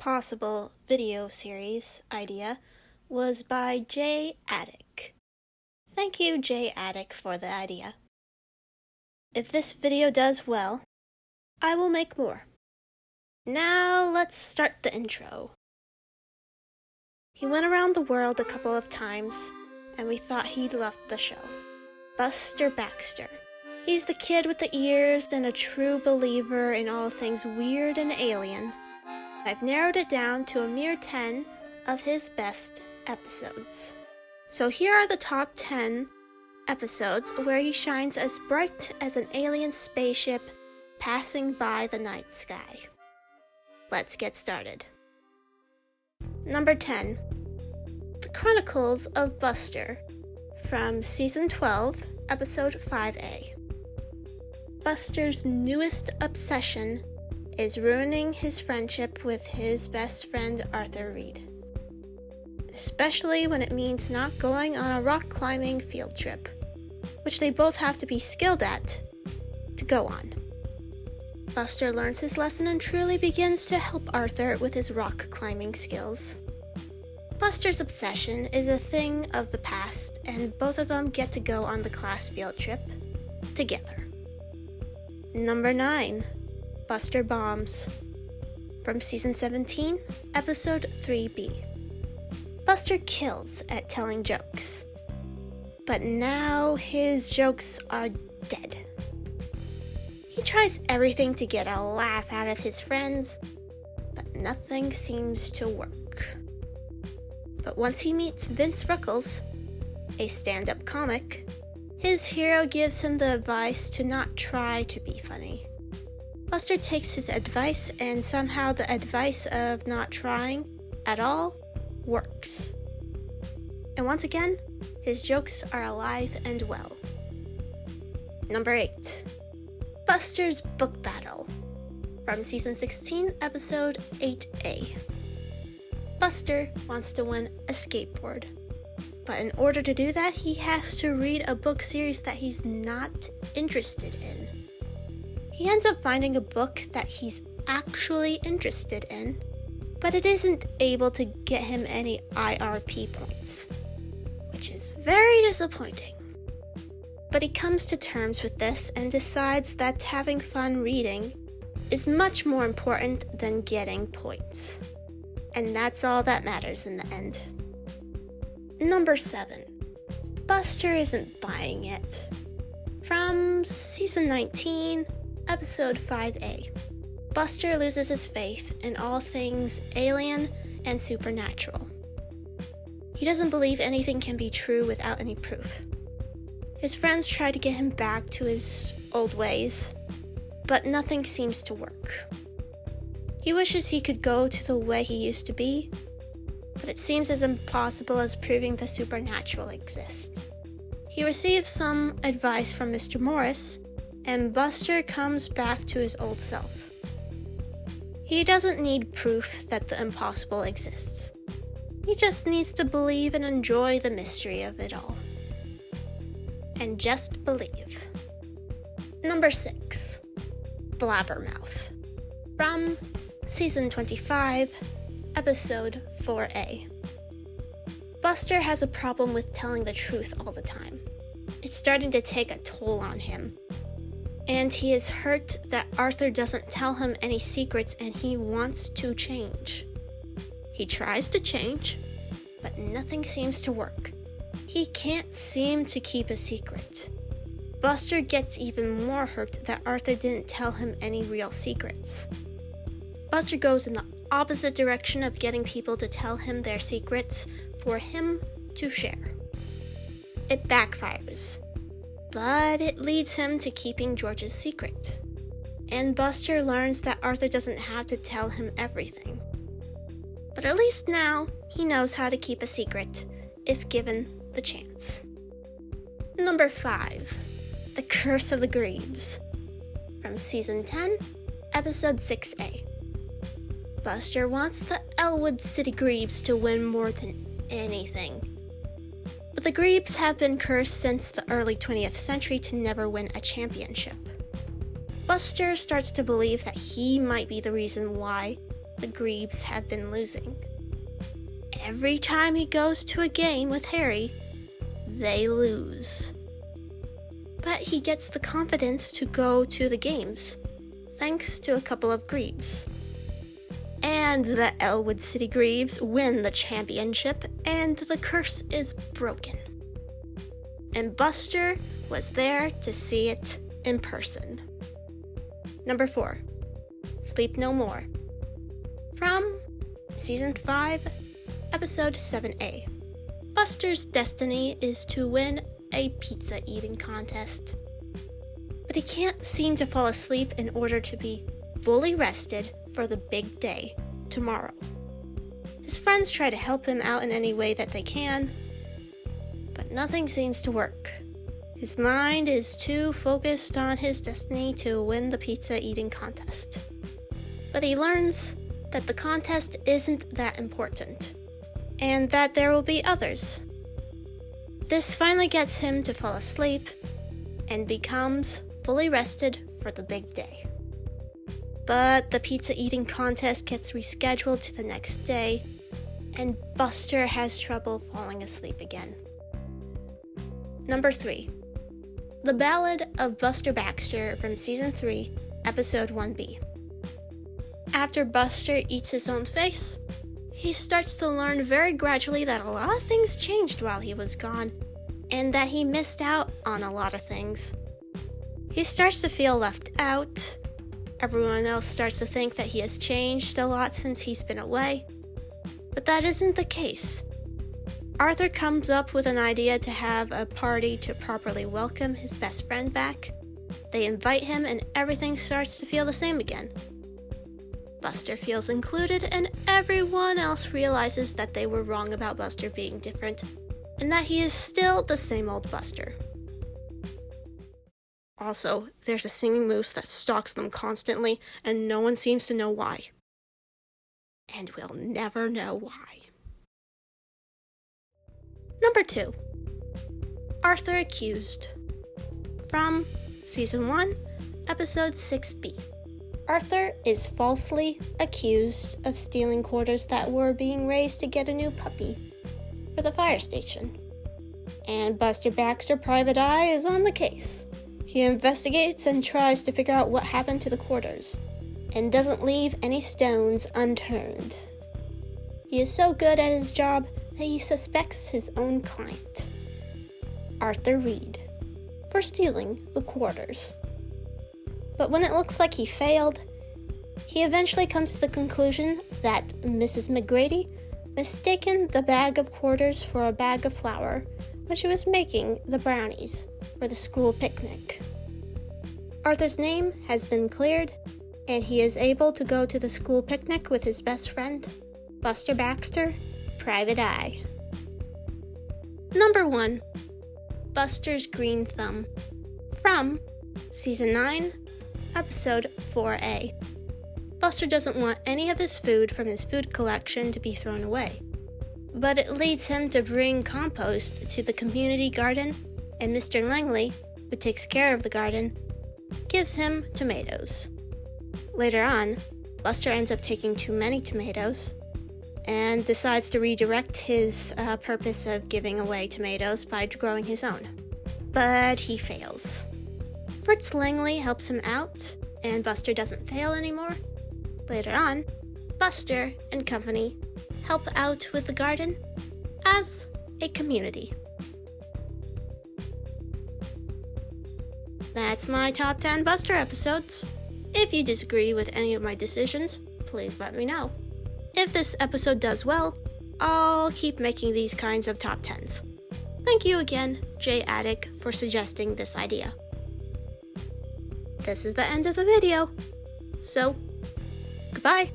possible video series idea was by J. Attic. Thank you, J. Attic, for the idea. If this video does well, I will make more. Now let's start the intro. He went around the world a couple of times, and we thought he'd left the show. Buster Baxter. He's the kid with the ears and a true believer in all things weird and alien. I've narrowed it down to a mere 10 of his best episodes. So here are the top 10 episodes where he shines as bright as an alien spaceship passing by the night sky. Let's get started. Number 10. The Chronicles of Buster, from Season 12, Episode 5A. Buster's newest obsession is ruining his friendship with his best friend Arthur Reed, especially when it means not going on a rock climbing field trip, which they both have to be skilled at to go on. Buster learns his lesson and truly begins to help Arthur with his rock climbing skills. Buster's obsession is a thing of the past, and both of them get to go on the class field trip together. Number 9. Buster Bombs, from Season 17, Episode 3B. Buster kills at telling jokes, but now his jokes are dead. He tries everything to get a laugh out of his friends, but nothing seems to work. But once he meets Vince Ruckles, a stand-up comic, his hero gives him the advice to not try to be funny. Buster takes his advice, and somehow the advice of not trying at all works. And once again, his jokes are alive and well. Number 8. Buster's Book Battle, from Season 16, Episode 8A. Buster wants to win a skateboard, but in order to do that, he has to read a book series that he's not interested in. He ends up finding a book that he's actually interested in, but it isn't able to get him any IRP points, which is very disappointing. But he comes to terms with this and decides that having fun reading is much more important than getting points. And that's all that matters in the end. Number 7. Buster Isn't Buying It, from Season 19, Episode 5A. Buster loses his faith in all things alien and supernatural. He doesn't believe anything can be true without any proof. His friends try to get him back to his old ways, but nothing seems to work. He wishes he could go to the way he used to be, but it seems as impossible as proving the supernatural exists. He receives some advice from Mr. Morris, and Buster comes back to his old self. He doesn't need proof that the impossible exists. He just needs to believe and enjoy the mystery of it all. And just believe. Number 6. Blabbermouth, from Season 25, Episode 4A. Buster has a problem with telling the truth all the time. It's starting to take a toll on him. And he is hurt that Arthur doesn't tell him any secrets, and he wants to change. He tries to change, but nothing seems to work. He can't seem to keep a secret. Buster gets even more hurt that Arthur didn't tell him any real secrets. Buster goes in the opposite direction of getting people to tell him their secrets for him to share. It backfires, but it leads him to keeping George's secret. And Buster learns that Arthur doesn't have to tell him everything. But at least now, he knows how to keep a secret, if given the chance. Number 5. The Curse of the Greaves, from Season 10, Episode 6A. Buster wants the Elwood City Greaves to win more than anything. But the Greaves have been cursed since the early 20th century to never win a championship. Buster starts to believe that he might be the reason why, the Greaves have been losing. Every time he goes to a game with Harry, they lose. But he gets the confidence to go to the games, thanks to a couple of Greaves. And the Elwood City Greaves win the championship, and the curse is broken. And Buster was there to see it in person. Number 4, Sleep No More. From Season 5, Episode 7A. Buster's destiny is to win a pizza eating contest. But he can't seem to fall asleep in order to be fully rested for the big day tomorrow. His friends try to help him out in any way that they can, but nothing seems to work. His mind is too focused on his destiny to win the pizza eating contest. But he learns that the contest isn't that important, and that there will be others. This finally gets him to fall asleep and becomes fully rested for the big day. But the pizza eating contest gets rescheduled to the next day, and Buster has trouble falling asleep again. Number 3, The Ballad of Buster Baxter from Season 3, Episode 1B. After Buster eats his own face, he starts to learn very gradually that a lot of things changed while he was gone, and that he missed out on a lot of things. He starts to feel left out. Everyone else starts to think that he has changed a lot since he's been away, but that isn't the case. Arthur comes up with an idea to have a party to properly welcome his best friend back. They invite him and everything starts to feel the same again. Buster feels included and everyone else realizes that they were wrong about Buster being different and that he is still the same old Buster. Also, there's a singing moose that stalks them constantly and no one seems to know why. And we'll never know why. Number 2, Arthur Accused. From Season 1, Episode 6B. Arthur is falsely accused of stealing quarters that were being raised to get a new puppy for the fire station. And Buster Baxter, Private Eye, is on the case. He investigates and tries to figure out what happened to the quarters, and doesn't leave any stones unturned. He is so good at his job that he suspects his own client, Arthur Reed, for stealing the quarters. But when it looks like he failed, he eventually comes to the conclusion that Mrs. McGrady mistaken the bag of quarters for a bag of flour when she was making the brownies for the school picnic. Arthur's name has been cleared, and he is able to go to the school picnic with his best friend, Buster Baxter, Private Eye. Number 1, Buster's Green Thumb. From Season 9, Episode 4A. Buster doesn't want any of his food from his food collection to be thrown away, but it leads him to bring compost to the community garden, and Mr. Langley, who takes care of the garden, gives him tomatoes. Later on, Buster ends up taking too many tomatoes and decides to redirect his purpose of giving away tomatoes by growing his own. But he fails. Fritz Langley helps him out, and Buster doesn't fail anymore. Later on, Buster and company help out with the garden as a community. That's my top 10 Buster episodes. If you disagree with any of my decisions, please let me know. If this episode does well, I'll keep making these kinds of top 10s. Thank you again, Jay Attic, for suggesting this idea. This is the end of the video, so goodbye.